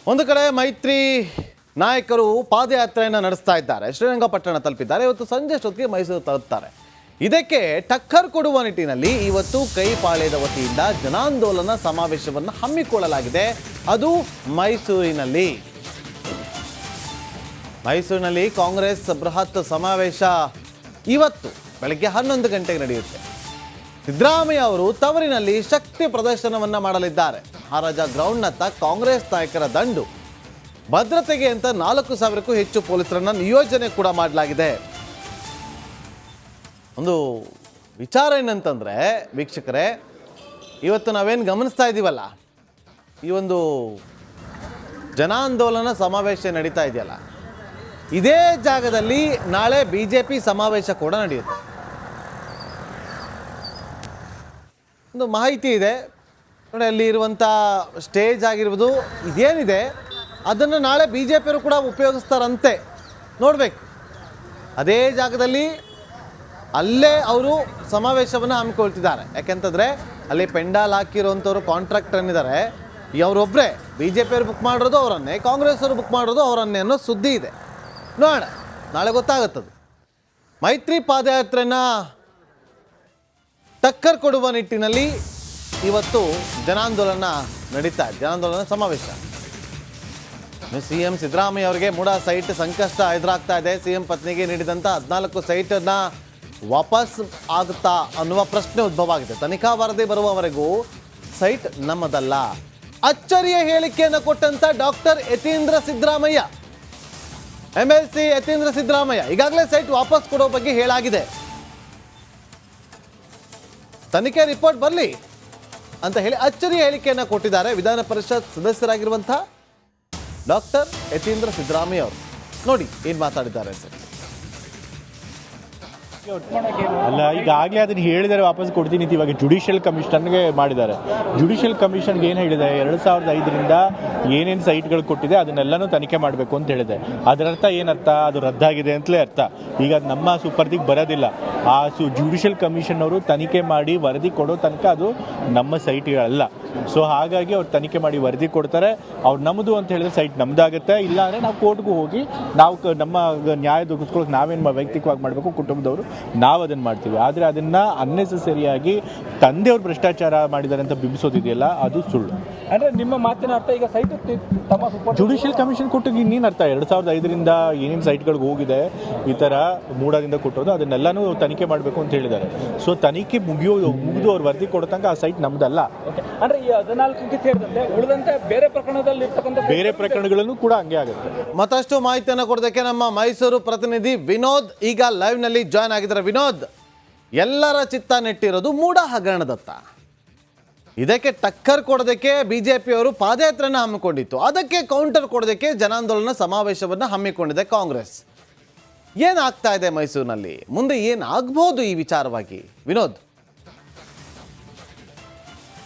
ಒಂದು ಕಡೆ ಮೈತ್ರಿ ನಾಯಕರು ಪಾದಯಾತ್ರೆಯನ್ನು ನಡೆಸ್ತಾ ಇದ್ದಾರೆ. ಶ್ರೀರಂಗಪಟ್ಟಣ ತಲುಪಿದ್ದಾರೆ. ಇವತ್ತು ಸಂಜೆ ಅಷ್ಟೊತ್ತಿಗೆ ಮೈಸೂರು ತಲುಪ್ತಾರೆ. ಇದಕ್ಕೆ ಟಕ್ಕರ್ ಕೊಡುವ ನಿಟ್ಟಿನಲ್ಲಿ ಇವತ್ತು ಕೈಪಾಳ್ಯದ ವತಿಯಿಂದ ಜನಾಂದೋಲನ ಸಮಾವೇಶವನ್ನು ಹಮ್ಮಿಕೊಳ್ಳಲಾಗಿದೆ. ಅದು ಮೈಸೂರಿನಲ್ಲಿ ಕಾಂಗ್ರೆಸ್ ಬೃಹತ್ ಸಮಾವೇಶ ಇವತ್ತು ಬೆಳಗ್ಗೆ 11 ಗಂಟೆಗೆ ನಡೆಯುತ್ತೆ. ಸಿದ್ದರಾಮಯ್ಯ ಅವರು ತವರಿನಲ್ಲಿ ಶಕ್ತಿ ಪ್ರದರ್ಶನವನ್ನು ಮಾಡಲಿದ್ದಾರೆ. ಮಹಾರಾಜ ಗ್ರೌಂಡ್ನತ್ತ ಕಾಂಗ್ರೆಸ್ ನಾಯಕರ ದಂಡು. ಭದ್ರತೆಗೆ ಅಂತ 4,000ಕ್ಕೂ ಹೆಚ್ಚು ಪೊಲೀಸರನ್ನ ನಿಯೋಜನೆ ಕೂಡ ಮಾಡಲಾಗಿದೆ. ಒಂದು ವಿಚಾರ ಏನಂತಂದರೆ ವೀಕ್ಷಕರೇ, ಇವತ್ತು ನಾವೇನು ಗಮನಿಸ್ತಾ ಇದ್ದೀವಲ್ಲ, ಈ ಒಂದು ಜನಾಂದೋಲನ ಸಮಾವೇಶ ನಡೀತಾ ಇದೆಯಲ್ಲ, ಇದೇ ಜಾಗದಲ್ಲಿ ನಾಳೆ BJP ಸಮಾವೇಶ ಕೂಡ ನಡೆಯುತ್ತೆ. ಒಂದು ಮಾಹಿತಿ ಇದೆ ನೋಡಿ, ಅಲ್ಲಿ ಇರುವಂಥ ಸ್ಟೇಜ್ ಆಗಿರ್ಬೋದು, ಇದೇನಿದೆ ಅದನ್ನು ನಾಳೆ BJP ಅವರು ಕೂಡ ಉಪಯೋಗಿಸ್ತಾರಂತೆ. ನೋಡಬೇಕು, ಅದೇ ಜಾಗದಲ್ಲಿ ಅಲ್ಲೇ ಅವರು ಸಮಾವೇಶವನ್ನು ಹಮ್ಮಿಕೊಳ್ತಿದ್ದಾರೆ. ಯಾಕೆಂತಂದರೆ ಅಲ್ಲಿ ಪೆಂಡಾಲ್ ಹಾಕಿರೋಂಥವ್ರು ಕಾಂಟ್ರಾಕ್ಟ್ ಏನಿದ್ದಾರೆ ಅವರೊಬ್ಬರೇ. BJP ಅವರು ಬುಕ್ ಮಾಡಿರೋದು ಅವರನ್ನೇ, ಕಾಂಗ್ರೆಸ್ ಅವರು ಬುಕ್ ಮಾಡೋದು ಅವರನ್ನೇ ಅನ್ನೋ ಸುದ್ದಿ ಇದೆ. ನೋಡೋಣ, ನಾಳೆ ಗೊತ್ತಾಗುತ್ತದು. ಮೈತ್ರಿ ಪಾದಯಾತ್ರೆನ ಟಕ್ಕರ್ ಕೊಡುವ ನಿಟ್ಟಿನಲ್ಲಿ ಇವತ್ತು ಜನಾಂದೋಲನ ನಡೀತಾ ಇದೆ. ಜನಾಂದೋಲನ ಸಮಾವೇಶ. CM ಸಿದ್ದರಾಮಯ್ಯ ಅವರಿಗೆ ಮೂಡಾ ಸೈಟ್ ಸಂಕಷ್ಟ ಎದುರಾಗ್ತಾ ಇದೆ. CM ಪತ್ನಿಗೆ ನೀಡಿದಂಥ 14 ಸೈಟನ್ನು ವಾಪಸ್ ಆಗುತ್ತಾ ಅನ್ನುವ ಪ್ರಶ್ನೆ ಉದ್ಭವ ಆಗಿದೆ. ತನಿಖಾ ವರದಿ ಬರುವವರೆಗೂ ಸೈಟ್ ನಮ್ಮದಲ್ಲ. ಅಚ್ಚರಿಯ ಹೇಳಿಕೆಯನ್ನು ಕೊಟ್ಟಂತ ಡಾಕ್ಟರ್ ಯತೀಂದ್ರ ಸಿದ್ದರಾಮಯ್ಯ, MLC ಯತೀಂದ್ರ ಸಿದ್ದರಾಮಯ್ಯ ಈಗಾಗಲೇ ಸೈಟ್ ವಾಪಸ್ ಕೊಡೋ ಬಗ್ಗೆ ಹೇಳಾಗಿದೆ. ತನಿಖೆ ರಿಪೋರ್ಟ್ ಬರಲಿ ಅಂತ ಹೇಳಿ ಅಚ್ಚರಿಯ ಹೇಳಿಕೆಯನ್ನು ಕೊಟ್ಟಿದ್ದಾರೆ ವಿಧಾನ ಪರಿಷತ್ ಸದಸ್ಯರಾಗಿರುವಂಥ ಡಾಕ್ಟರ್ ಯತೀಂದ್ರ ಸಿದ್ದರಾಮಯ್ಯ ಅವರು. ನೋಡಿ ಏನು ಮಾತಾಡಿದ್ದಾರೆ ಸರ್. ಅಲ್ಲ, ಈಗಾಗಲೇ ಅದನ್ನು ಹೇಳಿದರೆ ವಾಪಸ್ ಕೊಡ್ತೀನಿ ಅಂತ ಇವಾಗ ಜುಡಿಷಿಯಲ್ ಕಮಿಷನ್ಗೆ ಮಾಡಿದ್ದಾರೆ. ಜುಡಿಷಿಯಲ್ ಕಮಿಷನ್ಗೆ ಏನು ಹೇಳಿದೆ, 2005ರಿಂದ ಏನೇನು ಸೈಟ್ಗಳು ಕೊಟ್ಟಿದೆ ಅದನ್ನೆಲ್ಲನೂ ತನಿಖೆ ಮಾಡಬೇಕು ಅಂತ ಹೇಳಿದೆ. ಅದರರ್ಥ ಏನರ್ಥ, ಅದು ರದ್ದಾಗಿದೆ ಅಂತಲೇ ಅರ್ಥ. ಈಗ ಅದು ನಮ್ಮ ಸುಪರ್ದಿಗೆ ಬರೋದಿಲ್ಲ. ಆ ಜುಡಿಷಿಯಲ್ ಕಮಿಷನ್ ಅವರು ತನಿಖೆ ಮಾಡಿ ವರದಿ ಕೊಡೋ ತನಕ ಅದು ನಮ್ಮ ಸೈಟ್ಗಳಲ್ಲ. ಸೊ ಹಾಗಾಗಿ ಅವ್ರು ತನಿಖೆ ಮಾಡಿ ವರದಿ ಕೊಡ್ತಾರೆ. ಅವ್ರು ನಮ್ಮದು ಅಂತ ಹೇಳಿದ್ರೆ ಸೈಟ್ ನಮ್ಮದಾಗುತ್ತೆ. ಇಲ್ಲ ಅಂದರೆ ನಾವು ಕೋರ್ಟ್ಗೂ ಹೋಗಿ ನಾವು ನಮ್ಮ ನ್ಯಾಯ ದೊರಕಿಸ್ಕೊಳ್ಳೋಕೆ ನಾವೇನು ವೈಯಕ್ತಿಕವಾಗಿ ಮಾಡಬೇಕು, ಕುಟುಂಬದವರು ನಾವು ಅದನ್ನು ಮಾಡ್ತೀವಿ. ಆದರೆ ಅದನ್ನು ಅನ್ನೆಸೆಸರಿಯಾಗಿ ತಂದೆಯವ್ರು ಭ್ರಷ್ಟಾಚಾರ ಮಾಡಿದ್ದಾರೆ ಅಂತ ಬಿಂಬಿಸೋದಿದೆಯಲ್ಲ, ಅದು ಸುಳ್ಳು. ಅಂದರೆ ನಿಮ್ಮ ಮಾತಿನ ಅರ್ಥ ಈಗ ಸೈಟ್ ತಮ್ಮ ಜುಡಿಷಿಯಲ್ ಕಮಿಷನ್ ಕೊಟ್ಟು ಇನ್ನೇನು ಅರ್ಥ, 2005ರಿಂದ ಏನೇನು ಸೈಟ್ಗಳಿಗೆ ಹೋಗಿದೆ ಈ ಥರ ಮೂಡಾದಿಂದ ಕೊಟ್ಟೋದು ಅದನ್ನೆಲ್ಲನೂ ತನಿಖೆ ಮಾಡಬೇಕು ಅಂತ ಹೇಳಿದ್ದಾರೆ. ಸೊ ತನಿಖೆ ಮುಗಿದು ಅವ್ರು ವರದಿ ಕೊಡೋ ತನಕ ಆ ಸೈಟ್ ನಮ್ಮದಲ್ಲ. ಅಂದರೆ ಈ 14ಕ್ಕೆ ಸೇರಿದಂತೆ ಉಳಿದಂತೆ ಬೇರೆ ಪ್ರಕರಣದಲ್ಲಿ ಬೇರೆ ಪ್ರಕರಣಗಳಲ್ಲೂ ಕೂಡ ಹಂಗೆ ಆಗುತ್ತೆ. ಮತ್ತಷ್ಟು ಮಾಹಿತಿಯನ್ನು ಕೊಡೋದಕ್ಕೆ ನಮ್ಮ ಮೈಸೂರು ಪ್ರತಿನಿಧಿ ವಿನೋದ್ ಈಗ ಲೈವ್ನಲ್ಲಿ ಜಾಯ್ನ್ ಆಗಿದ್ದಾರೆ. ವಿನೋದ್, ಎಲ್ಲರ ಚಿತ್ತ ನೆಟ್ಟಿರೋದು ಮೂಡಾ ಹಗರಣದತ್ತ. ಇದಕ್ಕೆ ಟಕ್ಕರ್ ಕೊಡೋದಕ್ಕೆ BJP ಅವರು ಪಾದಯಾತ್ರೆಯನ್ನು ಹಮ್ಮಿಕೊಂಡಿತ್ತು. ಅದಕ್ಕೆ ಕೌಂಟರ್ ಕೊಡೋದಕ್ಕೆ ಜನಾಂದೋಲನ ಸಮಾವೇಶವನ್ನು ಹಮ್ಮಿಕೊಂಡಿದೆ ಕಾಂಗ್ರೆಸ್. ಏನಾಗ್ತಾ ಇದೆ ಮೈಸೂರಿನಲ್ಲಿ, ಮುಂದೆ ಏನಾಗಬಹುದು ಈ ವಿಚಾರವಾಗಿ ವಿನೋದ್?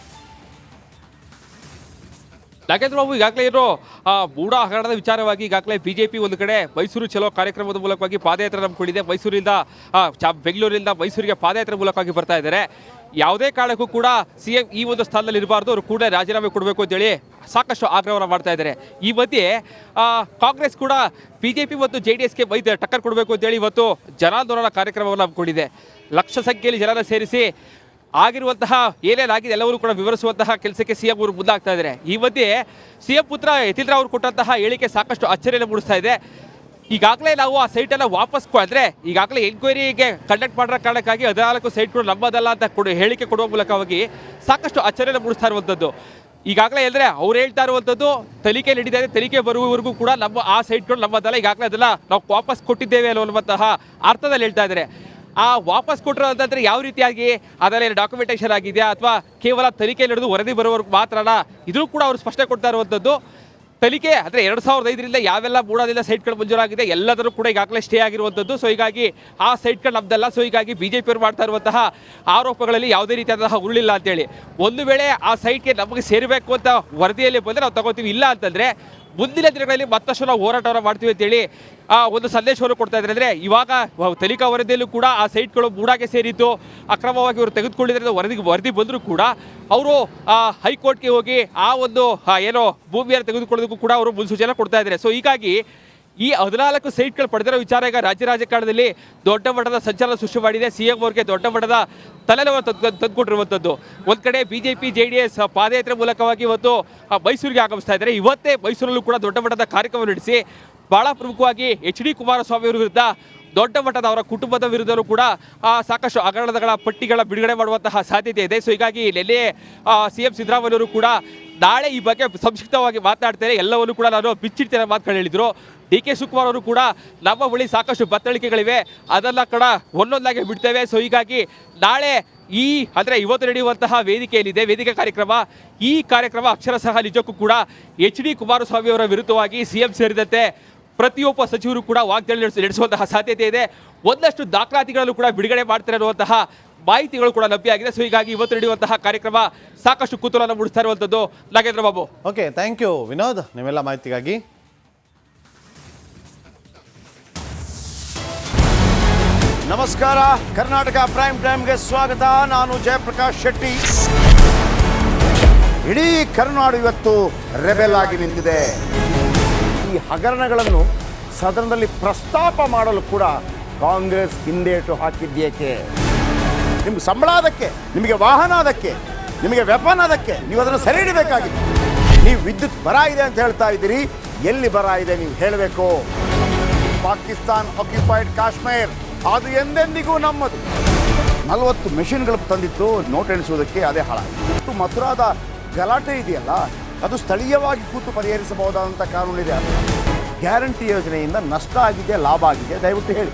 ನಾಗೇಂದ್ರ ಬಾಬು, ಈಗಾಗಲೇ ಇರೋ ಮೂಡಾ ಹಗರಣದ ವಿಚಾರವಾಗಿ ಈಗಾಗಲೇ BJP ಒಂದು ಕಡೆ ಮೈಸೂರು ಚಲೋ ಕಾರ್ಯಕ್ರಮದ ಮೂಲಕವಾಗಿ ಪಾದಯಾತ್ರೆ ಹಮ್ಮಿಕೊಂಡಿದೆ. ಮೈಸೂರಿಂದ ಬೆಂಗಳೂರಿಂದ ಮೈಸೂರಿಗೆ ಪಾದಯಾತ್ರೆ ಮೂಲಕವಾಗಿ ಬರ್ತಾ ಇದ್ದಾರೆ. ಯಾವುದೇ ಕಾರಣಕ್ಕೂ ಕೂಡ CM ಈ ಒಂದು ಸ್ಥಾನದಲ್ಲಿ ಇರಬಾರ್ದು, ಅವರು ಕೂಡ ರಾಜೀನಾಮೆ ಕೊಡಬೇಕು ಅಂತೇಳಿ ಸಾಕಷ್ಟು ಆಗ್ರಹವನ್ನು ಮಾಡ್ತಾ ಇದ್ದಾರೆ. ಈ ಮಧ್ಯೆ ಕಾಂಗ್ರೆಸ್ ಕೂಡ BJP ಮತ್ತು JDSಗೆ ಟಕ್ಕರ್ ಕೊಡಬೇಕು ಅಂತೇಳಿ ಇವತ್ತು ಜನಾಂದೋಲನ ಕಾರ್ಯಕ್ರಮವನ್ನು ಹಮ್ಮಿಕೊಂಡಿದೆ. ಲಕ್ಷ ಸಂಖ್ಯೆಯಲ್ಲಿ ಜನರ ಸೇರಿಸಿ ಆಗಿರುವಂತಹ ಏನೇನಾಗಿದೆ ಎಲ್ಲವರೂ ಕೂಡ ವಿವರಿಸುವಂತಹ ಕೆಲಸಕ್ಕೆ CM ಅವರು ಮುಂದಾಗ್ತಾ ಇದ್ದಾರೆ. ಈ ಮಧ್ಯೆ CM ಪುತ್ರ ಯತೀಂದ್ರ ಅವರು ಕೊಟ್ಟಂತಹ ಹೇಳಿಕೆ ಸಾಕಷ್ಟು ಅಚ್ಚರಿಯನ್ನು ಮೂಡಿಸ್ತಾ ಇದೆ. ಈಗಾಗಲೇ ನಾವು ಆ ಸೈಟನ್ನು ವಾಪಸ್ ಅಂದರೆ ಈಗಾಗಲೇ ಎನ್ಕ್ವೈರಿಗೆ ಕಂಡಕ್ಟ್ ಮಾಡೋ ಕಾರಣಕ್ಕಾಗಿ 14 ಸೈಟ್ಗಳು ನಮ್ಮದಲ್ಲ ಅಂತ ಹೇಳಿಕೆ ಕೊಡುವ ಮೂಲಕವಾಗಿ ಸಾಕಷ್ಟು ಅಚ್ಚರಿಯನ್ನು ಮೂಡಿಸ್ತಾ ಇರುವಂಥದ್ದು. ಈಗಾಗಲೇ ಅಂದರೆ ಅವ್ರು ಹೇಳ್ತಾ ಇರುವಂಥದ್ದು ತನಿಖೆ ನಡೀತಾ ಇದೆ, ತನಿಖೆ ಬರುವವರೆಗೂ ಕೂಡ ಆ ಸೈಟ್ಗಳು ನಮ್ಮದಲ್ಲ, ಈಗಾಗಲೇ ಅದೆಲ್ಲ ನಾವು ವಾಪಸ್ ಕೊಟ್ಟಿದ್ದೇವೆ ಅನ್ನುವಂತಹ ಅರ್ಥದಲ್ಲಿ ಹೇಳ್ತಾ ಇದ್ದಾರೆ. ಆ ವಾಪಸ್ ಕೊಟ್ಟರು ಅಂತಂದರೆ ಯಾವ ರೀತಿಯಾಗಿ ಅದರಲ್ಲಿ ಡಾಕ್ಯುಮೆಂಟೇಷನ್ ಆಗಿದೆಯಾ ಅಥವಾ ಕೇವಲ ತನಿಖೆ ನಡೆದು ವರದಿ ಬರೋವರೆಗೂ ಮಾತ್ರನಾ, ಇದೂ ಕೂಡ ಅವರು ಸ್ಪಷ್ಟನೆ ಕೊಡ್ತಾ ಇರುವಂಥದ್ದು. ತನಿಖೆ ಅಂದರೆ 2005ರಿಂದ ಯಾವೆಲ್ಲ ಮೂಡಾದಿಂದ ಸೈಟ್ಗಳು ಮಂಜೂರಾಗಿದೆ ಎಲ್ಲದರೂ ಕೂಡ ಈಗಾಗಲೇ ಸ್ಟೇ ಆಗಿರುವಂಥದ್ದು. ಸೊ ಹೀಗಾಗಿ ಆ ಸೈಟ್ಗಳು ನಮ್ಮದಲ್ಲ. ಸೊ ಹೀಗಾಗಿ BJP ಅವರು ಮಾಡ್ತಾ ಇರುವಂತಹ ಆರೋಪಗಳಲ್ಲಿ ಯಾವುದೇ ರೀತಿಯಾದಂತಹ ಉರುಳಿಲ್ಲ ಅಂತೇಳಿ. ಒಂದು ವೇಳೆ ಆ ಸೈಟ್ಗೆ ನಮಗೆ ಸೇರಬೇಕು ಅಂತ ವರದಿಯಲ್ಲಿ ಬಂದರೆ ನಾವು ತಗೋತೀವಿ, ಇಲ್ಲ ಅಂತಂದರೆ ಮುಂದಿನ ದಿನಗಳಲ್ಲಿ ಮತ್ತಷ್ಟು ನಾವು ಹೋರಾಟವನ್ನು ಮಾಡ್ತೀವಿ ಅಂತೇಳಿ ಒಂದು ಸಂದೇಶವನ್ನು ಕೊಡ್ತಾ ಇದ್ದಾರೆ. ಅಂದರೆ ಇವಾಗ ತನಿಖಾ ವರದಿಯಲ್ಲೂ ಕೂಡ ಆ ಸೈಟ್ಗಳು ಬೂಡಾಗೆ ಸೇರಿದ್ದು ಅಕ್ರಮವಾಗಿ ಇವರು ತೆಗೆದುಕೊಂಡಿದ್ದಾರೆ ವರದಿ ಬಂದರೂ ಕೂಡ ಅವರು ಹೈಕೋರ್ಟ್ಗೆ ಹೋಗಿ ಆ ಒಂದು ಏನೋ ಭೂಮಿಯನ್ನು ತೆಗೆದುಕೊಳ್ಳೋದಕ್ಕೂ ಕೂಡ ಅವರು ಮುನ್ಸೂಚನೆ ಕೊಡ್ತಾ ಇದ್ದಾರೆ. ಸೊ ಹೀಗಾಗಿ ಈ 14 ಸೈಟ್ಗಳು ಪಡೆದಿರೋ ವಿಚಾರ ಈಗ ರಾಜ್ಯ ರಾಜಕಾರಣದಲ್ಲಿ ದೊಡ್ಡ ಮಟ್ಟದ ಸಂಚಲನ ಸೃಷ್ಟಿ ಮಾಡಿದೆ. ಸಿಎಂ ಅವರಿಗೆ ದೊಡ್ಡ ಮಟ್ಟದ ತಲೆನೋವು ತಂದುಕೊಟ್ಟಿರುವಂಥದ್ದು. ಒಂದು ಕಡೆ ಬಿಜೆಪಿ JDS ಪಾದಯಾತ್ರೆ ಮೂಲಕವಾಗಿ ಇವತ್ತು ಮೈಸೂರಿಗೆ ಆಗಮಿಸ್ತಾ ಇದ್ದಾರೆ. ಇವತ್ತೇ ಮೈಸೂರಲ್ಲೂ ಕೂಡ ದೊಡ್ಡ ಮಟ್ಟದ ಕಾರ್ಯಕ್ರಮ ನಡೆಸಿ ಬಹಳ ಪ್ರಮುಖವಾಗಿ HD ಕುಮಾರಸ್ವಾಮಿ ಅವರ ವಿರುದ್ಧ ದೊಡ್ಡ ಮಟ್ಟದ ಅವರ ಕುಟುಂಬದ ವಿರುದ್ಧವೂ ಕೂಡ ಸಾಕಷ್ಟು ಹಗರಣಗಳ ಪಟ್ಟಿಗಳ ಬಿಡುಗಡೆ ಮಾಡುವಂತಹ ಸಾಧ್ಯತೆ ಇದೆ. ಸೊ ಹೀಗಾಗಿ ನಿನ್ನೆ CM ಸಿದ್ದರಾಮಯ್ಯವರು ಕೂಡ ನಾಳೆ ಈ ಬಗ್ಗೆ ಸಂಕ್ಷಿಪ್ತವಾಗಿ ಮಾತನಾಡ್ತಾರೆ, ಎಲ್ಲವನ್ನೂ ಕೂಡ ನಾನು ಬಿಚ್ಚಿಡ್ತೇನೆ ಮಾತುಗಳು ಹೇಳಿದರು. DK ಶಿವಕುಮಾರ್ ಅವರು ಕೂಡ ನಮ್ಮ ಬಳಿ ಸಾಕಷ್ಟು ಬತ್ತಳಿಕೆಗಳಿವೆ, ಅದೆಲ್ಲ ಕೂಡ ಒಂದೊಂದಾಗಿ ಬಿಡ್ತೇವೆ. ಸೊ ಹೀಗಾಗಿ ನಾಳೆ ಅಂದರೆ ಇವತ್ತು ನಡೆಯುವಂತಹ ವೇದಿಕೆ ಕಾರ್ಯಕ್ರಮ, ಈ ಕಾರ್ಯಕ್ರಮ ಅಕ್ಷರಶಃ ನಿಜಕ್ಕೂ ಕೂಡ HD ಕುಮಾರಸ್ವಾಮಿ ಅವರ ವಿರುದ್ಧವಾಗಿ CM ಸೇರಿದಂತೆ ಪ್ರತಿಯೊಬ್ಬ ಸಚಿವರು ಕೂಡ ವಾಗ್ದಾಳಿ ನಡೆಸುವಂತಹ ಸಾಧ್ಯತೆ ಇದೆ. ಒಂದಷ್ಟು ದಾಖಲಾತಿಗಳನ್ನು ಕೂಡ ಬಿಡುಗಡೆ ಮಾಡ್ತಾರೆ ಅನ್ನುವಂತಹ ಮಾಹಿತಿಗಳು ಕೂಡ ಲಭ್ಯ ಆಗಿದೆ. ಸೊ ಹೀಗಾಗಿ ಇವತ್ತು ನಡೆಯುವಂತಹ ಕಾರ್ಯಕ್ರಮ ಸಾಕಷ್ಟು ಕುತೂಹಲ ಮೂಡಿಸ್ತಾ ಇರುವಂಥದ್ದು. Nagendra Babu. Okay, thank you Vinod ನಿಮ್ಮೆಲ್ಲ ಮಾಹಿತಿಗಾಗಿ. ನಮಸ್ಕಾರ, ಕರ್ನಾಟಕ ಪ್ರೈಮ್ ಟೈಮ್ಗೆ ಸ್ವಾಗತ. ನಾನು ಜಯಪ್ರಕಾಶ್ ಶೆಟ್ಟಿ. ಇಡೀ ಕರುನಾಡು ಇವತ್ತು ರೆಬೆಲ್ ಆಗಿ ನಿಂತಿದೆ. ಈ ಹಗರಣಗಳನ್ನು ಸದನದಲ್ಲಿ ಪ್ರಸ್ತಾಪ ಮಾಡಲು ಕೂಡ ಕಾಂಗ್ರೆಸ್ ಹಿಂದೇಟು ಹಾಕಿದ್ದೇಕೆ? ನಿಮ್ಗೆ ಸಂಬಳ ಅದಕ್ಕೆ, ನಿಮಗೆ ವಾಹನ ಅದಕ್ಕೆ, ನಿಮಗೆ ವೆಪನ್ ಅದಕ್ಕೆ, ನೀವು ಅದನ್ನು ಸರಿ ಹಿಡಬೇಕಾಗಿತ್ತು. ನೀವು ವಿದ್ಯುತ್ ಬರ ಇದೆ ಅಂತ ಹೇಳ್ತಾ ಇದ್ದೀರಿ, ಎಲ್ಲಿ ಬರ ಇದೆ ನೀವು ಹೇಳಬೇಕು. ಪಾಕಿಸ್ತಾನ್ ಆಕ್ಯುಪೈಡ್ ಕಾಶ್ಮೀರ್ ಅದು ಎಂದೆಂದಿಗೂ ನಮ್ಮದು. 40 ಮೆಷಿನ್ಗಳು ತಂದಿತ್ತು ನೋಟ್ ಎಣಿಸುವುದಕ್ಕೆ, ಅದೇ ಹಾಳಾಯಿತು. ಮಥುರಾದ ಗಲಾಟೆ ಇದೆಯಲ್ಲ, ಅದು ಸ್ಥಳೀಯವಾಗಿ ಕೂತು ಪರಿಹರಿಸಬಹುದಾದಂಥ ಕಾನೂನಿದೆ. ಗ್ಯಾರಂಟಿ ಯೋಜನೆಯಿಂದ ನಷ್ಟ ಆಗಿದೆ, ಲಾಭ ಆಗಿದೆ, ದಯವಿಟ್ಟು ಹೇಳಿ.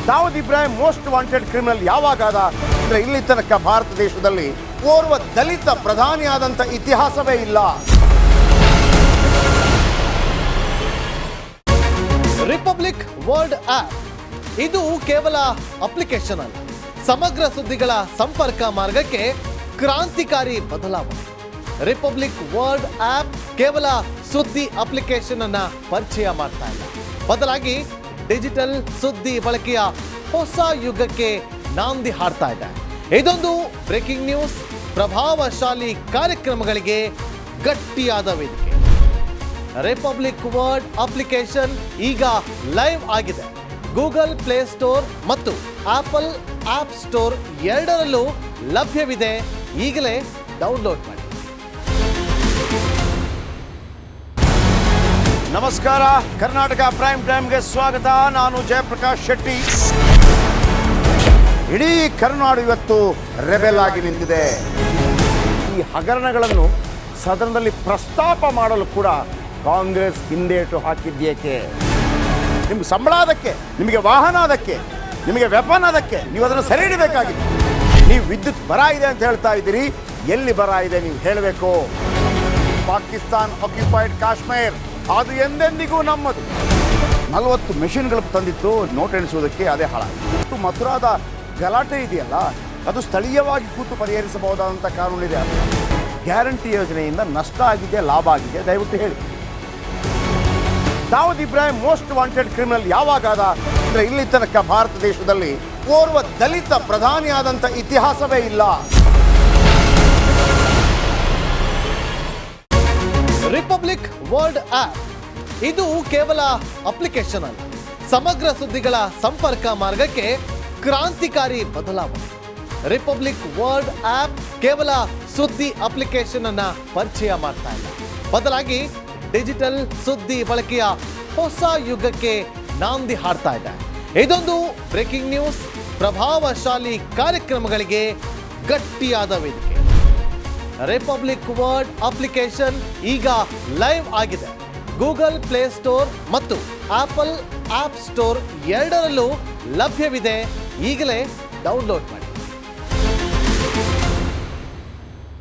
Dawood Ibrahim most wanted criminal ಯಾವಾಗಾದ ಅಂದರೆ ಇಲ್ಲಿ ತನಕ ಭಾರತ ದೇಶದಲ್ಲಿ ಓರ್ವ ದಲಿತ ಪ್ರಧಾನಿಯಾದಂಥ ಇತಿಹಾಸವೇ ಇಲ್ಲ. ರಿಪಬ್ಲಿಕ್ ವರ್ಲ್ಡ್ ಆಪ್ ಇದು ಕೇವಲ ಅಪ್ಲಿಕೇಶನ್ ಅಲ್ಲ, ಸಮಗ್ರ ಸುದ್ದಿಗಳ ಸಂಪರ್ಕ ಮಾರ್ಗಕ್ಕೆ ಕ್ರಾಂತಿಕಾರಿ ಬದಲಾವಣೆ. ರಿಪಬ್ಲಿಕ್ ವರ್ಲ್ಡ್ ಆಪ್ ಕೇವಲ ಸುದ್ದಿ ಅಪ್ಲಿಕೇಶನ್ ಅನ್ನ ಪರಿಚಯ ಮಾಡ್ತಾ ಇಲ್ಲ, ಬದಲಾಗಿ ಡಿಜಿಟಲ್ ಸುದ್ದಿ ಬಳಕೆಯ ಹೊಸ ಯುಗಕ್ಕೆ ನಾಂದಿ ಹಾಡ್ತಾ ಇದೆ. ಇದೊಂದು ಬ್ರೇಕಿಂಗ್ ನ್ಯೂಸ್, ಪ್ರಭಾವಶಾಲಿ ಕಾರ್ಯಕ್ರಮಗಳಿಗೆ ಗಟ್ಟಿಯಾದ ವೇದಿಕೆ. ರಿಪಬ್ಲಿಕ್ ವರ್ಲ್ಡ್ ಅಪ್ಲಿಕೇಶನ್ ಈಗ ಲೈವ್ ಆಗಿದೆ. ಗೂಗಲ್ ಪ್ಲೇ ಸ್ಟೋರ್ ಮತ್ತು ಆಪಲ್ ಆಪ್ ಸ್ಟೋರ್ ಎರಡರಲ್ಲೂ ಲಭ್ಯವಿದೆ. ಈಗಲೇ ಡೌನ್ಲೋಡ್ ಮಾಡಿ. ನಮಸ್ಕಾರ, ಕರ್ನಾಟಕ ಪ್ರೈಮ್ ಟೈಮ್ಗೆ ಸ್ವಾಗತ. ನಾನು ಜಯಪ್ರಕಾಶ್ ಶೆಟ್ಟಿ. ಇಡೀ ಕರುನಾಡು ಇವತ್ತು ರೆಬೆಲ್ ಆಗಿ ನಿಂತಿದೆ. ಈ ಹಗರಣಗಳನ್ನು ಸದನದಲ್ಲಿ ಪ್ರಸ್ತಾಪ ಮಾಡಲು ಕೂಡ ಕಾಂಗ್ರೆಸ್ ಹಿಂದೇಟು ಹಾಕಿದ್ದೇಕೆ? ನಿಮ್ಗೆ ಸಂಬಳ ಅದಕ್ಕೆ, ನಿಮಗೆ ವಾಹನ ಅದಕ್ಕೆ, ನಿಮಗೆ ವೆಪನ್ ಅದಕ್ಕೆ, ನೀವು ಅದನ್ನು ಸರಿ ಹಿಡಬೇಕಾಗಿತ್ತು. ನೀವು ವಿದ್ಯುತ್ ಬರ ಇದೆ ಅಂತ ಹೇಳ್ತಾ ಇದ್ದೀರಿ, ಎಲ್ಲಿ ಬರ ಇದೆ ನೀವು ಹೇಳಬೇಕು. ಪಾಕಿಸ್ತಾನ್ ಆಕ್ಯುಪೈಡ್ ಕಾಶ್ಮೀರ್ ಅದು ಎಂದೆಂದಿಗೂ ನಮ್ಮದು. 40 ಮೆಷಿನ್ಗಳು ತಂದಿತ್ತು ನೋಟ್ ಎಣಿಸುವುದಕ್ಕೆ, ಅದೇ ಹಾಳಾಯಿತು. ಮಥುರಾದ ಗಲಾಟೆ ಇದೆಯಲ್ಲ, ಅದು ಸ್ಥಳೀಯವಾಗಿ ಕೂತು ಪರಿಹರಿಸಬಹುದಾದಂಥ ಕಾನೂನಿದೆ. ಗ್ಯಾರಂಟಿ ಯೋಜನೆಯಿಂದ ನಷ್ಟ ಆಗಿದೆ, ಲಾಭ ಆಗಿದೆ, ದಯವಿಟ್ಟು ಹೇಳಿ. Dawood Ibrahim most wanted criminal ಯಾವಾಗಾದ ಅಂದರೆ ಇಲ್ಲಿ ತನಕ ಭಾರತ ದೇಶದಲ್ಲಿ ಓರ್ವ ದಲಿತ ಪ್ರಧಾನಿಯಾದಂಥ ಇತಿಹಾಸವೇ ಇಲ್ಲ. ರಿಪಬ್ಲಿಕ್ ವರ್ಲ್ಡ್ ಆಪ್ ಇದು ಕೇವಲ ಅಪ್ಲಿಕೇಶನ್ ಅಲ್ಲ, ಸಮಗ್ರ ಸುದ್ದಿಗಳ ಸಂಪರ್ಕ ಮಾರ್ಗಕ್ಕೆ ಕ್ರಾಂತಿಕಾರಿ ಬದಲಾವಣೆ. ರಿಪಬ್ಲಿಕ್ ವರ್ಲ್ಡ್ ಆಪ್ ಕೇವಲ ಸುದ್ದಿ ಅಪ್ಲಿಕೇಶನ್ ಅನ್ನ ಪರಿಚಯ ಮಾಡ್ತಾ ಇಲ್ಲ, ಬದಲಾಗಿ ಡಿಜಿಟಲ್ ಸುದ್ದಿ ಬಳಕೆಯ ಹೊಸ ಯುಗಕ್ಕೆ ನಾಂದಿ ಹಾಡ್ತಾ ಇದೆ. ಇದೊಂದು ಬ್ರೇಕಿಂಗ್ ನ್ಯೂಸ್, ಪ್ರಭಾವಶಾಲಿ ಕಾರ್ಯಕ್ರಮಗಳಿಗೆ ಗಟ್ಟಿಯಾದ ವೇದಿಕೆ. ರಿಪಬ್ಲಿಕ್ ವರ್ಲ್ಡ್ ಅಪ್ಲಿಕೇಶನ್ ಈಗ ಲೈವ್ ಆಗಿದೆ. ಗೂಗಲ್ ಪ್ಲೇ ಸ್ಟೋರ್ ಮತ್ತು ಆಪಲ್ ಆಪ್ ಸ್ಟೋರ್ ಎರಡರಲ್ಲೂ ಲಭ್ಯವಿದೆ. ಈಗಲೇ ಡೌನ್ಲೋಡ್ ಮಾಡಿ.